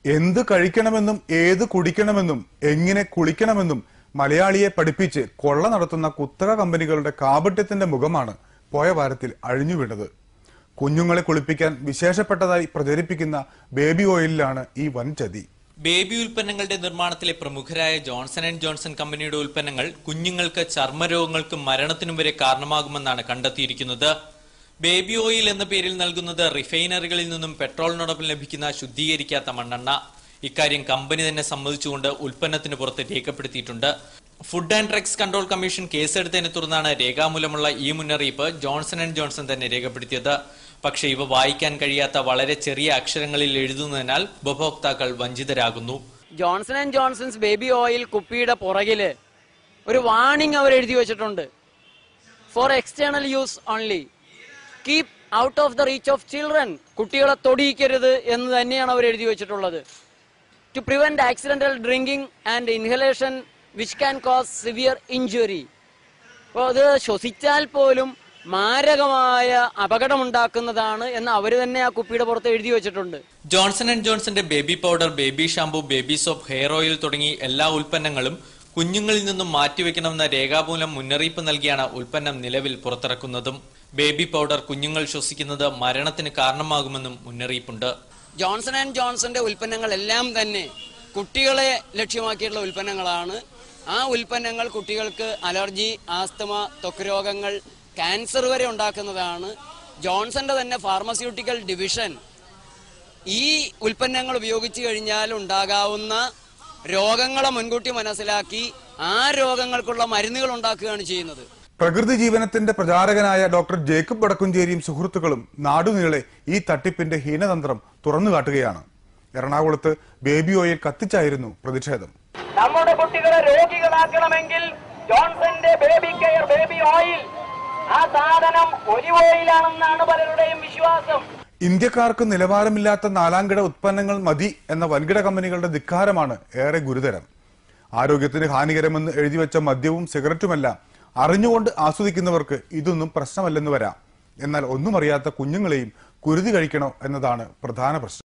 എന്ത് കഴിക്കണമെന്നും ഏത് കുടിക്കണമെന്നും എങ്ങനെ കുളിക്കണമെന്നും മലയാളിയെ പഠിപ്പിച്ച് കൊള്ള നടത്തുന്ന കുത്തക കമ്പനികളുടെ കാപട്യത്തിന്റെ മുഖമാണ് പോയ വാരത്തിൽ അഴിഞ്ഞു വീണത്. കുഞ്ഞുങ്ങളെ കുളിപ്പിക്കാൻ വിശേഷപ്പെട്ടതായി പ്രചരിപ്പിക്കുന്ന ബേബി ഓയിലിലാണ് ഈ വൻ ചതി. ബേബി ഉൽപ്പന്നങ്ങളുടെ നിർമ്മാണത്തിലെ പ്രമുഖരായ ജോൺസൺ ആൻഡ് ജോൺസൺ കമ്പനിയുടെ ഉൽപ്പന്നങ്ങൾ കുഞ്ഞുങ്ങൾക്ക് ചർമ്മരോഗങ്ങൾക്കും മരണത്തിനും വരെ കാരണമാകുമെന്നാണ് കണ്ടെത്തിയിരിക്കുന്നത്. ബേബി ഓയിൽ എന്ന പേരിൽ നൽകുന്നത് റിഫൈനറികളിൽ നിന്നും പെട്രോളിനോടൊപ്പം ലഭിക്കുന്ന ശുദ്ധീകരിക്കാത്ത മണ്ണെണ്ണ. ഇക്കാര്യം കമ്പനി തന്നെ സമ്മതിച്ചുകൊണ്ട് ഉൽപ്പന്നത്തിന് പുറത്ത് രേഖപ്പെടുത്തിയിട്ടുണ്ട്. Food and drugs control commission കേസെടുത്തതിനെ തുടർന്നാണ് രേഖാമൂലമുള്ള ഈ മുന്നറിയിപ്പ് ജോൺസൺ ആൻഡ് ജോൺസൺ തന്നെ രേഖപ്പെടുത്തിയത്. പക്ഷേ ഇവ വായിക്കാൻ കഴിയാത്ത വളരെ ചെറിയ അക്ഷരങ്ങളിൽ എഴുതുന്നതിനാൽ ഉപഭോക്താക്കൾ വഞ്ചിതരാകുന്നു. Johnson and Johnson's baby oil കുപ്പിയുടെ പുറകില് ഒരു വാർണിംഗ് അവർ എഴുതി വെച്ചിട്ടുണ്ട്. For external use only, keep out of the reach of children. കുട്ടികളെ തൊടിയിക്കരുത് എന്ന് തന്നെയാണ് അവർ എഴുതി വെച്ചിട്ടുള്ളത്. To prevent accidental drinking and inhalation which can cause severe injury. അപ്പോൾ അത് ശ്വസിച്ചാൽ പോലും മാരകമായ അപകടമുണ്ടാക്കുന്നതാണ് എന്ന് അവർ തന്നെ ആ കുപ്പിയുടെ പുറത്ത് എഴുതി വെച്ചിട്ടുണ്ട്. ജോൺസൺ ആൻഡ് ജോൺസന്റെ baby powder, baby shampoo, baby soap, hair oil തുടങ്ങി എല്ലാ ഉൽപ്പന്നങ്ങളും കുഞ്ഞുങ്ങളിൽ നിന്നും മാറ്റിവെക്കണമെന്ന രേഖാമൂലം മുന്നറിയിപ്പ് നൽകിയാണ് ഉൽപ്പന്നം നിലവിൽ പുറത്തിറക്കുന്നതും. ബേബി പൗഡർ കുഞ്ഞുങ്ങൾ ശ്വസിക്കുന്നത് മരണത്തിന് കാരണമാകുമെന്നും മുന്നറിയിപ്പുണ്ട്. ജോൺസൺ ആൻഡ് ജോൺസന്റെ ഉൽപ്പന്നങ്ങളെല്ലാം തന്നെ കുട്ടികളെ ലക്ഷ്യമാക്കിയിട്ടുള്ള ഉൽപ്പന്നങ്ങളാണ്. ആ ഉൽപ്പന്നങ്ങൾ കുട്ടികൾക്ക് അലർജി, ആസ്തമ, ത്വക്ക് രോഗങ്ങൾ, ക്യാൻസർ വരെ ഉണ്ടാക്കുന്നതാണ്. ജോൺസന്റെ തന്നെ ഫാർമസ്യൂട്ടിക്കൽ ഡിവിഷൻ ഈ ഉൽപ്പന്നങ്ങൾ ഉപയോഗിച്ചു കഴിഞ്ഞാൽ ഉണ്ടാകാവുന്ന രോഗങ്ങളെ മുൻകൂട്ടി മനസ്സിലാക്കി ആ രോഗങ്ങൾക്കുള്ള മരുന്നുകൾ ഉണ്ടാക്കുകയാണ് ചെയ്യുന്നത്. പ്രകൃതി ജീവനത്തിന്റെ പ്രചാരകനായ ഡോക്ടർ ജേക്കബ് വടക്കുംചേരിയും സുഹൃത്തുക്കളും നാടുനീളെ ഈ തട്ടിപ്പിന്റെ ഹീനതന്ത്രം തുറന്നു കാട്ടുകയാണ്. എറണാകുളത്ത് ബേബി ഓയിൽ കത്തിച്ചായിരുന്നു പ്രതിഷേധം. നമ്മുടെ കുട്ടികളെ രോഗികളാക്കണമെങ്കിൽ ജോൺസന്റെ ബേബി കെയർ ബേബി ഓയിൽ, ആ സാധനം ഒലിവ് ഓയിലാണെന്നാണ് പലരുടെയും വിശ്വാസം. ഇന്ത്യക്കാർക്ക് നിലവാരമില്ലാത്ത നാലാംകിട ഉത്പന്നങ്ങൾ മതി എന്ന വൻകിട കമ്പനികളുടെ ധിക്കാരമാണ് ഏറെ ഗുരുതരം. ആരോഗ്യത്തിന് ഹാനികരമെന്ന് എഴുതിവെച്ച മദ്യവും സിഗരറ്റുമെല്ലാം അറിഞ്ഞുകൊണ്ട് ആസ്വദിക്കുന്നവർക്ക് ഇതൊന്നും പ്രശ്നമല്ലെന്ന് വരാം. എന്നാൽ ഒന്നും അറിയാത്ത കുഞ്ഞുങ്ങളെയും കുരുതി കഴിക്കണോ എന്നതാണ് പ്രധാന പ്രശ്നം.